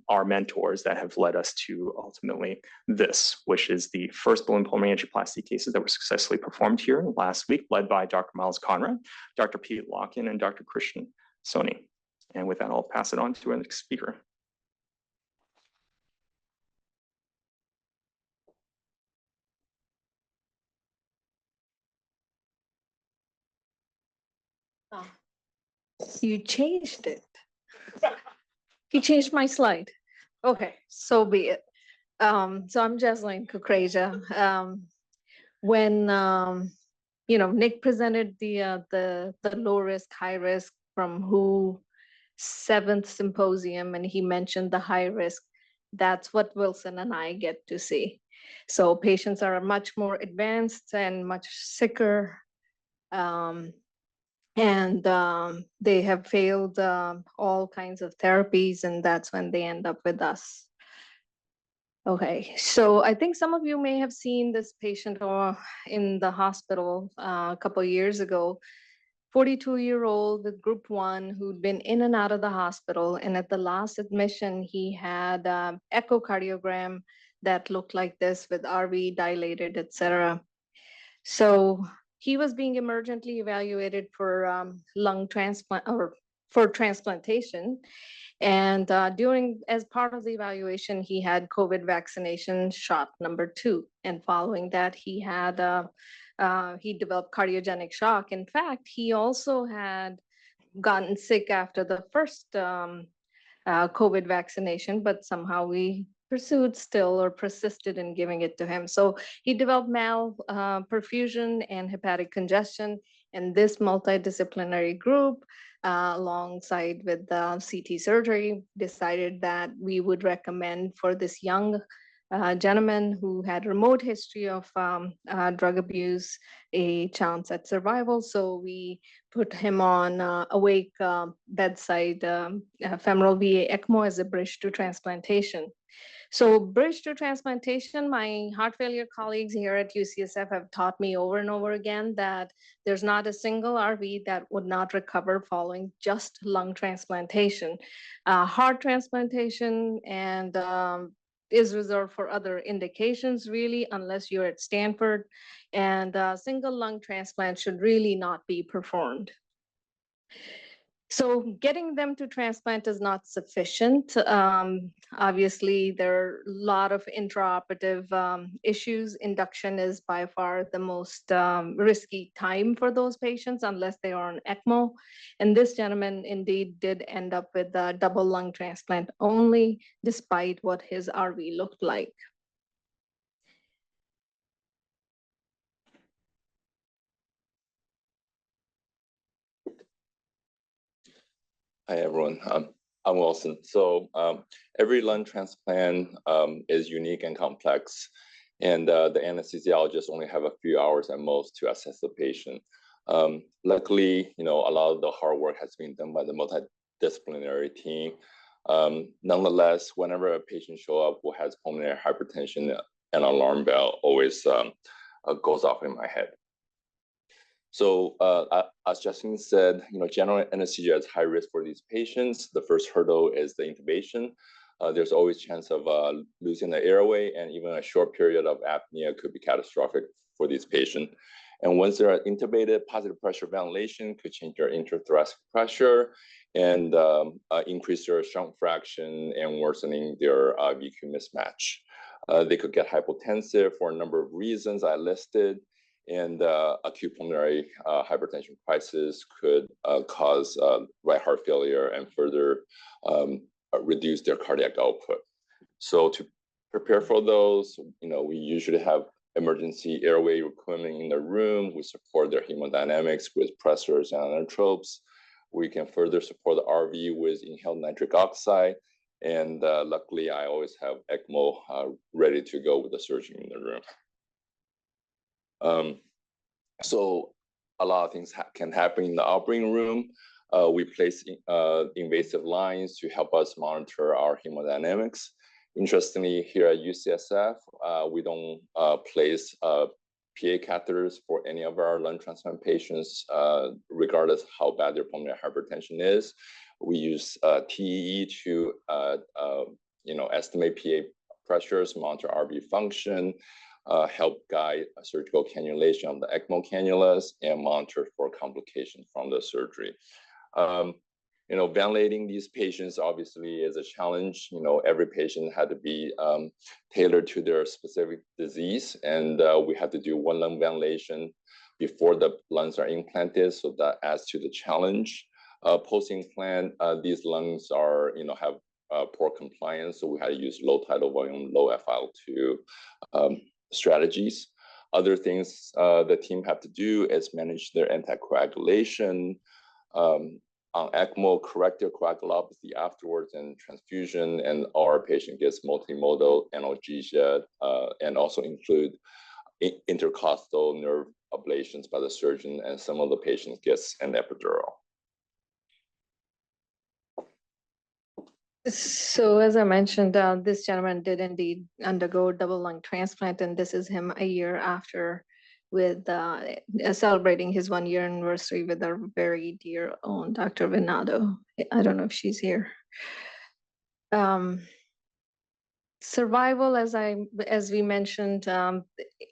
our mentors that have led us to ultimately this, which is the first balloon pulmonary angioplasty cases that were successfully performed here last week, led by Dr. Miles Conrad, Dr. Pete Locken, and Dr. Christian Soni. And with that, I'll pass it on to our next speaker. Oh. You changed it. You changed my slide. Okay, so be it. So I'm Jasleen Kukreja. When Nick presented the low risk, high risk from WHO 7th symposium, and he mentioned the high risk, that's what Wilson and I get to see. So patients are much more advanced and much sicker. They have failed all kinds of therapies, and that's when they end up with us. Okay, so I think some of you may have seen this patient in the hospital a couple of years ago, 42-year-old with group 1 who'd been in and out of the hospital. And at the last admission, he had echocardiogram that looked like this with RV dilated, etc. So he was being emergently evaluated for lung transplant or for transplantation. And as part of the evaluation, he had COVID vaccination shot number 2. And following that, he developed cardiogenic shock. In fact, he also had gotten sick after the first COVID vaccination, but somehow we persisted in giving it to him. So he developed perfusion and hepatic congestion. And this multidisciplinary group alongside with the CT surgery, decided that we would recommend for this young gentleman who had remote history of drug abuse a chance at survival. So we put him on awake bedside femoral VA ECMO as a bridge to transplantation. So bridge to transplantation, my heart failure colleagues here at UCSF have taught me over and over again that there's not a single RV that would not recover following just lung transplantation. Heart transplantation and is reserved for other indications really, unless you're at Stanford, and single lung transplant should really not be performed. So getting them to transplant is not sufficient. Obviously, there are a lot of intraoperative issues. Induction is by far the most risky time for those patients unless they are on ECMO. And this gentleman indeed did end up with a double lung transplant only, despite what his RV looked like. Hi, everyone. I'm Wilson. So every lung transplant is unique and complex, and the anesthesiologist only have a few hours at most to assess the patient. Luckily, a lot of the hard work has been done by the multidisciplinary team. Nonetheless, whenever a patient show up who has pulmonary hypertension, an alarm bell always goes off in my head. So as Justin said, general anesthesia is high risk for these patients. The first hurdle is the intubation. There's always chance of losing the airway, and even a short period of apnea could be catastrophic for these patients. And once they're intubated, positive pressure ventilation could change their intrathoracic pressure and increase their shunt fraction and worsening their VQ mismatch. They could get hypotensive for a number of reasons I listed. And acute pulmonary hypertension crisis could cause right heart failure and further reduce their cardiac output. So to prepare for those, we usually have emergency airway equipment in the room. We support their hemodynamics with pressors and inotropes. We can further support the RV with inhaled nitric oxide. And luckily, I always have ECMO ready to go with the surgeon in the room. So a lot of things can happen in the operating room. We place invasive lines to help us monitor our hemodynamics. Interestingly, here at UCSF, we don't place PA catheters for any of our lung transplant patients, regardless how bad their pulmonary hypertension is. We use TEE to estimate PA pressures, monitor RV function, help guide surgical cannulation of the ECMO cannulas, and monitor for complications from the surgery. Ventilating these patients obviously is a challenge. Every patient had to be tailored to their specific disease, and we had to do one lung ventilation before the lungs are implanted, so that adds to the challenge. Post-implant, these lungs are, have poor compliance, so we had to use low tidal volume, low FiO2 strategies. Other things the team have to do is manage their anticoagulation, on ECMO, correct their coagulopathy afterwards, and transfusion, and our patient gets multimodal analgesia, and also include intercostal nerve ablations by the surgeon, and some of the patients gets an epidural. So as I mentioned, this gentleman did indeed undergo double lung transplant, and this is him a year after, with celebrating his 1-year anniversary with our very dear own Dr. Venado. I don't know if she's here. Survival, as we mentioned,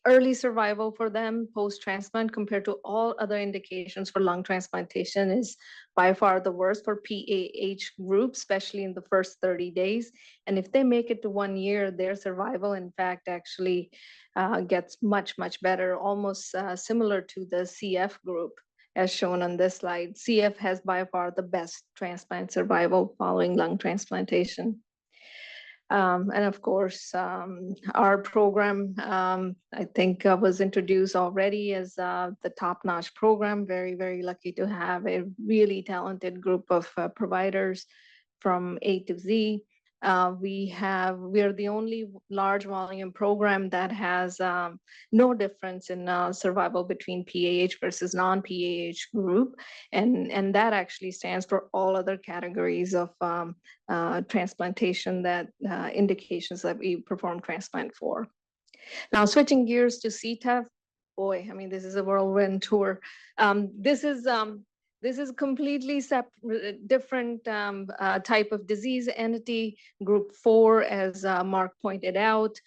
early survival for them post-transplant compared to all other indications for lung transplantation is by far the worst for PAH group, especially in the first 30 days. And if they make it to 1 year, their survival, in fact, actually gets much, much better, almost similar to the CF group, as shown on this slide. CF has by far the best transplant survival following lung transplantation. And of course, our program, I think, was introduced already as the top-notch program. Very, very lucky to have a really talented group of providers from A to Z. We are the only large volume program that has no difference in survival between PAH versus non-PAH group. And that actually stands for all other categories of transplantation that indications that we perform transplant for. Now, switching gears to CTEPH, boy, I mean, this is a whirlwind tour. This is completely different type of disease entity, group 4, as Mark pointed out,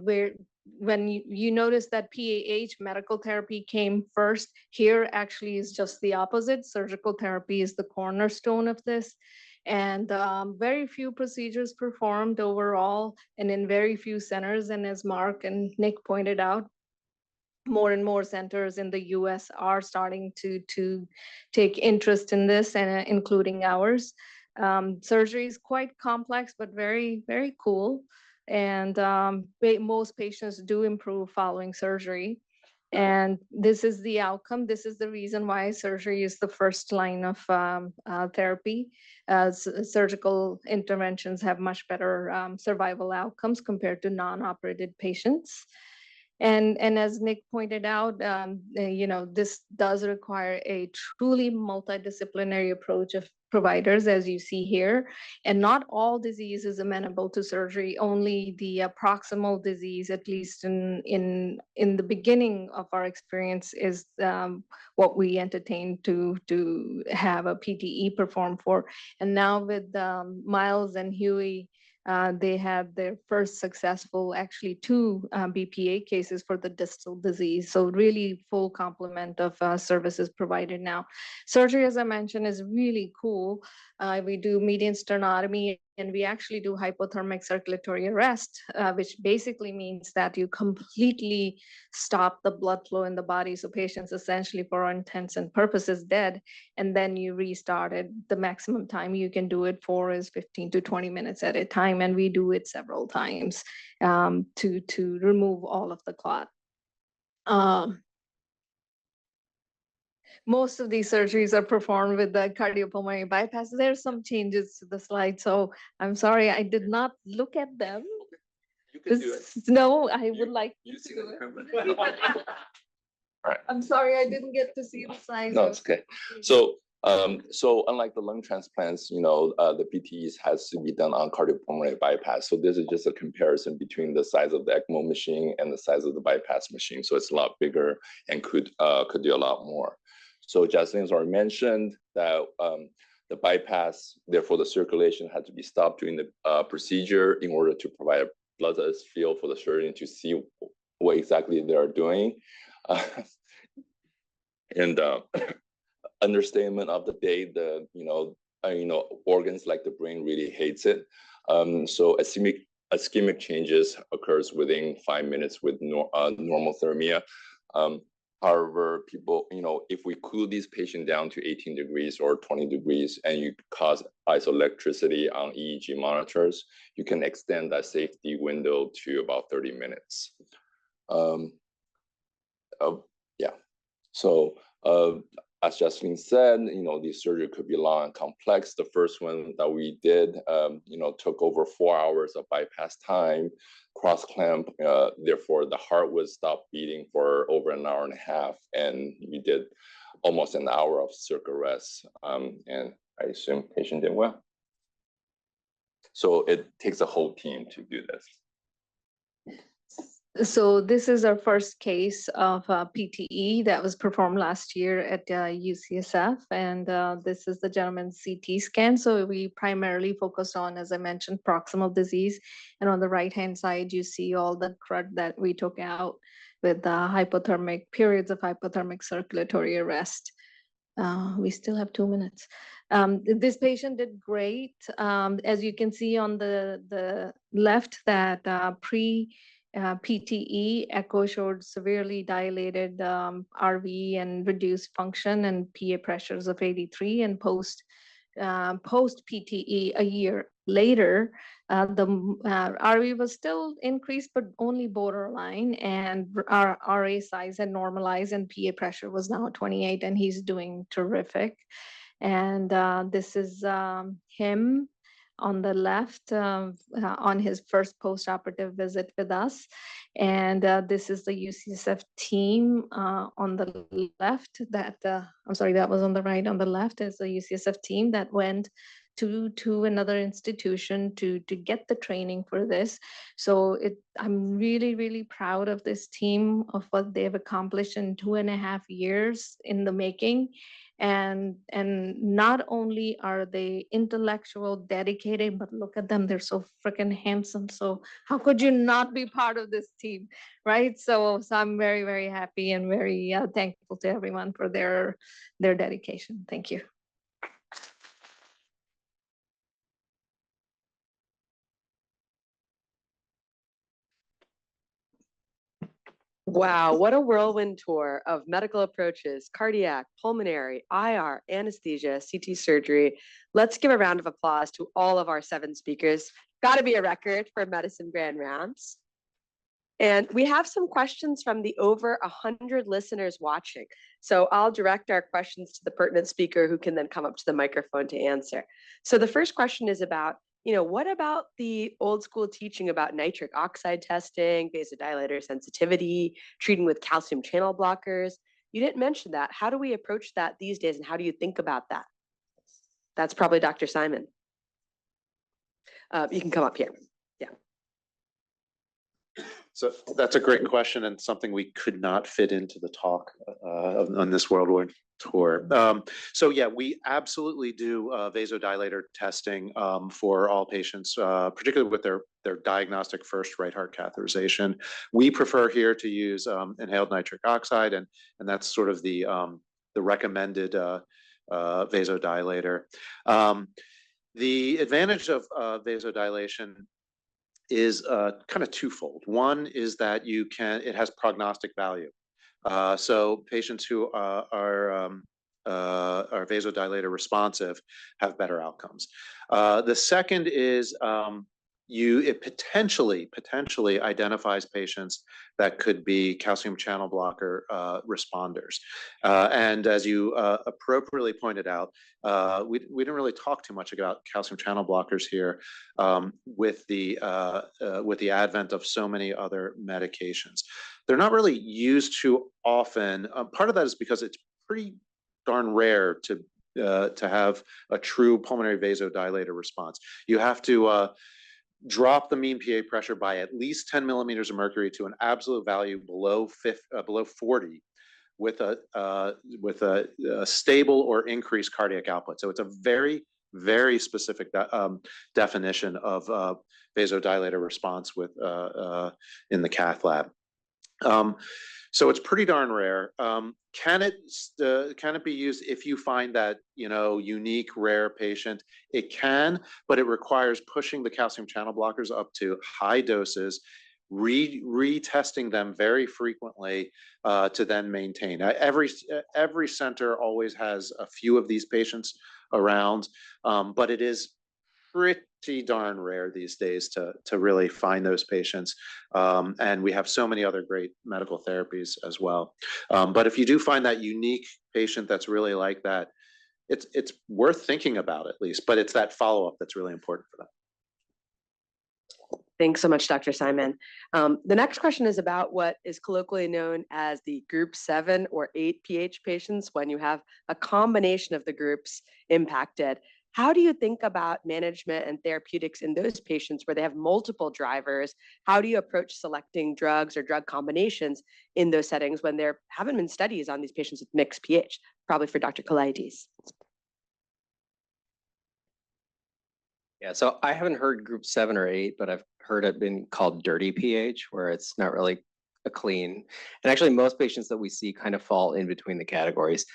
where when you notice that PAH medical therapy came first, here actually is just the opposite. Surgical therapy is the cornerstone of this. And very few procedures performed overall and in very few centers. And as Mark and Nick pointed out, more and more centers in the US are starting to take interest in this, and including ours. Surgery is quite complex, but very, very cool. And most patients do improve following surgery. And this is the outcome. This is the reason why surgery is the first line of therapy. Surgical interventions have much better survival outcomes compared to non-operated patients. And as Nick pointed out, this does require a truly multidisciplinary approach of providers, as you see here. And not all disease is amenable to surgery. Only the proximal disease, at least in the beginning of our experience, is what we entertain to have a PTE performed for. And now with Miles and Huey, they had their first successful, actually 2 BPA cases for the distal disease. So really full complement of services provided now. Surgery, as I mentioned, is really cool. We do median sternotomy, and we actually do hypothermic circulatory arrest, which basically means that you completely stop the blood flow in the body. So patients essentially, for all intents and purposes, dead, and then you restart it. The maximum time you can do it for is 15 to 20 minutes at a time, and we do it several times to remove all of the clot. Most of these surgeries are performed with the cardiopulmonary bypass. There's some changes to the slide, so I'm sorry I did not look at them. You can do it. No, I would like you to see do the it. camera? Right. I'm sorry I didn't get to see the slides. No, it's okay. So unlike the lung transplants, the PTEs has to be done on cardiopulmonary bypass. So this is just a comparison between the size of the ECMO machine and the size of the bypass machine. So it's a lot bigger and could do a lot more. So Jocelyn's already mentioned that the bypass, therefore the circulation had to be stopped during the procedure in order to provide a bloodless field for the surgeon to see what exactly they are doing. And understatement of the day, organs like the brain really hates it. So ischemic changes occurs within 5 minutes with normothermia. However, people, if we cool these patients down to 18 degrees or 20 degrees and you cause isoelectricity on EEG monitors, you can extend that safety window to about 30 minutes. So as Jocelyn said, the surgery could be long and complex. The first one that we did, took over 4 hours of bypass time, cross clamp. Therefore, the heart would stop beating for over an hour and a half, and we did almost an hour of circ arrest. And I assume patient did well. So it takes a whole team to do this. So this is our first case of PTE that was performed last year at UCSF, and this is the gentleman's CT scan. So we primarily focused on, as I mentioned, proximal disease, and on the right-hand side, you see all the crud that we took out with hypothermic periods of hypothermic circulatory arrest. We still have 2 minutes. This patient did great. As you can see on the left, that PTE echo showed severely dilated RV and reduced function and PA pressures of 83, and post PTE a year later, the RV was still increased, but only borderline, and our RA size had normalized, and PA pressure was now 28, and he's doing terrific. And this is him on the left on his first post-operative visit with us. And this is the UCSF team on the left that, I'm sorry, that was on the right. On the left is the UCSF team that went to another institution to get the training for this. So I'm really, really proud of this team, of what they've accomplished in 2.5 years in the making. And not only are they intellectual, dedicated, but look at them, they're so freaking handsome. So how could you not be part of this team, right? So I'm very, very happy and very thankful to everyone for their dedication. Thank you. Wow, what a whirlwind tour of medical approaches, cardiac, pulmonary, IR, anesthesia, CT surgery. Let's give a round of applause to all of our 7 speakers. Got to be a record for Medicine Grand Rounds. And we have some questions from the over 100 listeners watching. So I'll direct our questions to the pertinent speaker, who can then come up to the microphone to answer. So the first question is about, what about the old school teaching about nitric oxide testing, vasodilator sensitivity, treating with calcium channel blockers? You didn't mention that. How do we approach that these days, and how do you think about that? That's probably Dr. Simon. You can come up here. Yeah. So that's a great question, and something we could not fit into the talk on this worldwide tour. So yeah, we absolutely do vasodilator testing for all patients, particularly with their diagnostic first right heart catheterization. We prefer here to use inhaled nitric oxide, and that's sort of the recommended vasodilator. The advantage of vasodilation is kind of twofold. One is that it has prognostic value. So patients who are vasodilator responsive have better outcomes. The second is it potentially identifies patients that could be calcium channel blocker responders. And as you appropriately pointed out, we didn't really talk too much about calcium channel blockers here with the advent of so many other medications. They're not really used too often. Part of that is because it's pretty darn rare to have a true pulmonary vasodilator response. You have to drop the mean PA pressure by at least 10 millimeters of mercury to an absolute value below 40, with a stable or increased cardiac output. So it's a very, very specific definition of vasodilator response in the cath lab. So it's pretty darn rare. Can it be used if you find that unique rare patient? It can, but it requires pushing the calcium channel blockers up to high doses, retesting them very frequently to then maintain. Every center always has a few of these patients around, but it is pretty darn rare these days to really find those patients. And we have so many other great medical therapies as well. But if you do find that unique patient that's really like that, it's worth thinking about at least, but it's that follow-up that's really important for them. Thanks so much, Dr. Simon. The next question is about what is colloquially known as the group 7 or 8 pH patients, when you have a combination of the groups impacted. How do you think about management and therapeutics in those patients where they have multiple drivers? How do you approach selecting drugs or drug combinations in those settings when there haven't been studies on these patients with mixed pH? Probably for Dr. Kolaitis. Yeah, so I haven't heard group 7 or 8, but I've heard it been called dirty pH, where it's not really a clean. And actually, most patients that we see kind of fall in between the categories.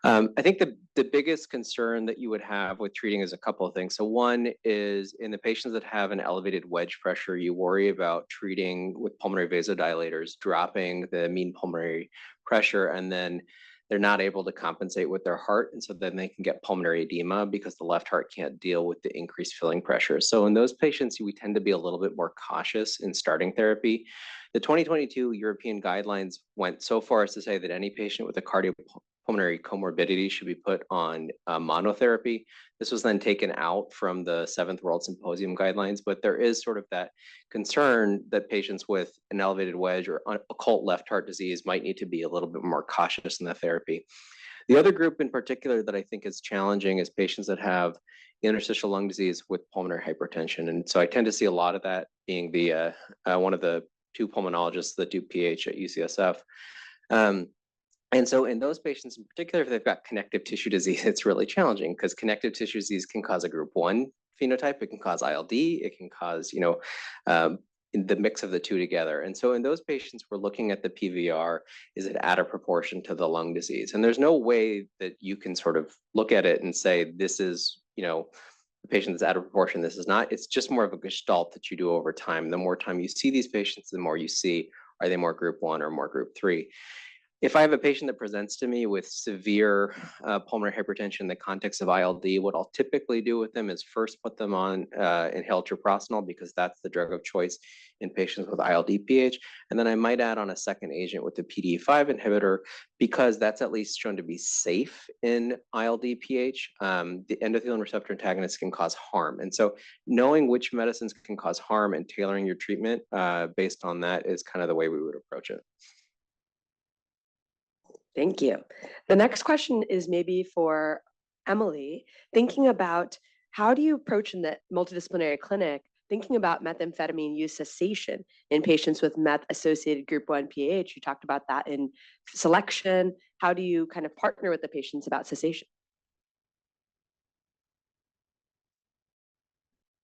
I think the biggest concern that you would have with treating is a couple of things. So one is in the patients that have an elevated wedge pressure, you worry about treating with pulmonary vasodilators, dropping the mean pulmonary pressure, and then they're not able to compensate with their heart. And so then they can get pulmonary edema because the left heart can't deal with the increased filling pressure. So in those patients, we tend to be a little bit more cautious in starting therapy. The 2022 European guidelines went so far as to say that any patient with a cardiopulmonary comorbidity should be put on monotherapy. This was then taken out from the 7th World Symposium guidelines, but there is sort of that concern that patients with an elevated wedge or occult left heart disease might need to be a little bit more cautious in the therapy. The other group in particular that I think is challenging is patients that have interstitial lung disease with pulmonary hypertension. And so I tend to see a lot of that being the one of the 2 pulmonologists that do PH at UCSF. And so in those patients in particular, if they've got connective tissue disease, it's really challenging because connective tissue disease can cause a group 1 phenotype, it can cause ILD, it can cause, the mix of the 2 together. And so in those patients, we're looking at the PVR, is it at a proportion to the lung disease? And there's no way that you can sort of look at it and say, this is, the patient that's out of proportion, this is not. It's just more of a gestalt that you do over time. The more time you see these patients, the more you see, are they more group 1 or more group 3? If I have a patient that presents to me with severe pulmonary hypertension in the context of ILD, what I'll typically do with them is first put them on inhaled treprostinil because that's the drug of choice in patients with ILD-PH. And then I might add on a second agent with the PDE5 inhibitor because that's at least shown to be safe in ILD-PH. The endothelin receptor antagonists can cause harm. And so knowing which medicines can cause harm and tailoring your treatment based on that is kind of the way we would approach it. Thank you. The next question is maybe for Emily, thinking about how do you approach in the multidisciplinary clinic, thinking about methamphetamine use cessation in patients with meth-associated group 1 PH? You talked about that in selection. How do you kind of partner with the patients about cessation?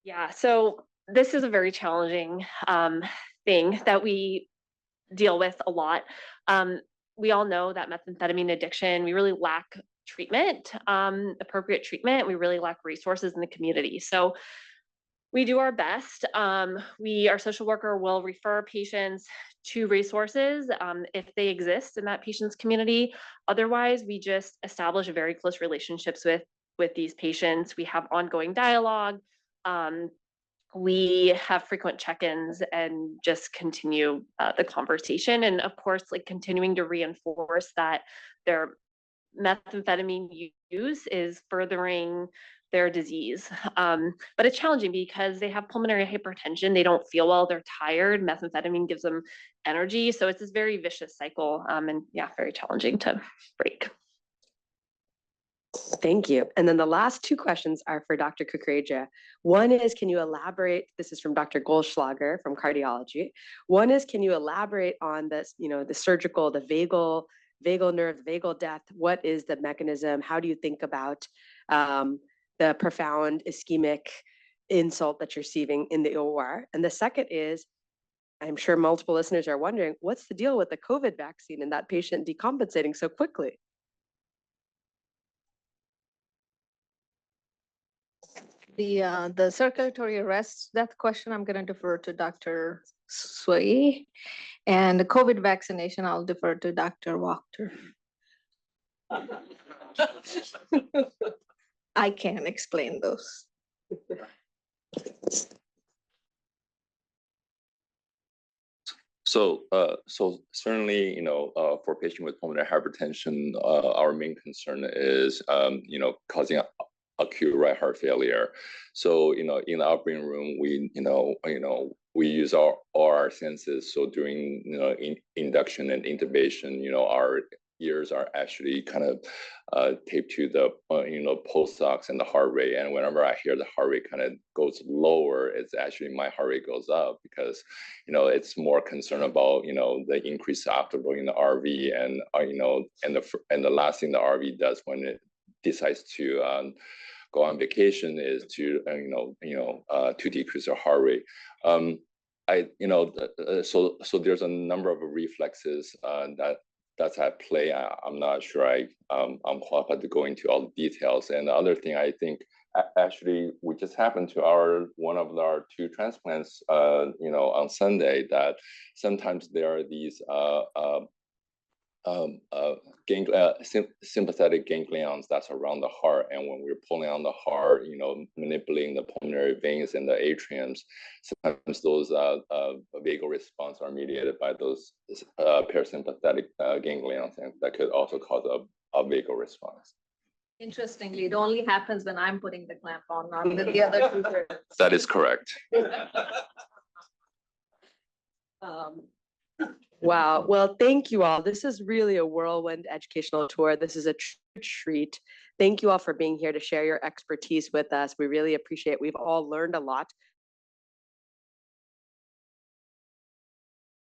Yeah, so this is a very challenging thing that we deal with a lot. We all know that methamphetamine addiction, we really lack treatment, appropriate treatment. We really lack resources in the community. So we do our best. Our social worker will refer patients to resources if they exist in that patient's community. Otherwise, we just establish very close relationships with these patients. We have ongoing dialogue. We have frequent check-ins and just continue the conversation. And of course, like continuing to reinforce that their methamphetamine use is furthering their disease. But it's challenging because they have pulmonary hypertension. They don't feel well, they're tired. Methamphetamine gives them energy. So it's this very vicious cycle and yeah, very challenging to break. Thank you. And then the last 2 questions are for Dr. Kukreja. One is, can you elaborate? This is from Dr. Goldschlager from cardiology. One is, can you elaborate on this, the surgical, the vagal nerve, vagal death? What is the mechanism? How do you think about the profound ischemic insult that you're receiving in the OR? And the second is, I'm sure multiple listeners are wondering, what's the deal with the COVID vaccine and that patient decompensating so quickly? The circulatory arrest death question, I'm going to defer to Dr. Sway. And the COVID vaccination, I'll defer to Dr. Wachter. I can't explain those. So certainly, for patients with pulmonary hypertension, our main concern is, causing acute right heart failure. So, in the operating room, we use our senses. So during, induction and intubation, our ears are actually kind of taped to the, pulse ox and the heart rate. And whenever I hear the heart rate kind of goes lower, it's actually my heart rate goes up because, it's more concerned about, the increased afterload in the RV and, and the last thing the RV does when it decides to go on vacation is to to decrease their heart rate. So there's a number of reflexes that's at play. I'm not sure I'm qualified to go into all the details. And the other thing I think actually we just happened to one of our 2 transplants on Sunday that sometimes there are these sympathetic ganglions that's around the heart. And when we're pulling on the heart, manipulating the pulmonary veins and the atriums, sometimes those vagal response are mediated by those parasympathetic ganglions, and that could also cause a vagal response. Interestingly, it only happens when I'm putting the clamp on, not with the other two. That is correct. Wow. Well, thank you all. This is really a whirlwind educational tour. This is a treat. Thank you all for being here to share your expertise with us. We really appreciate it. We've all learned a lot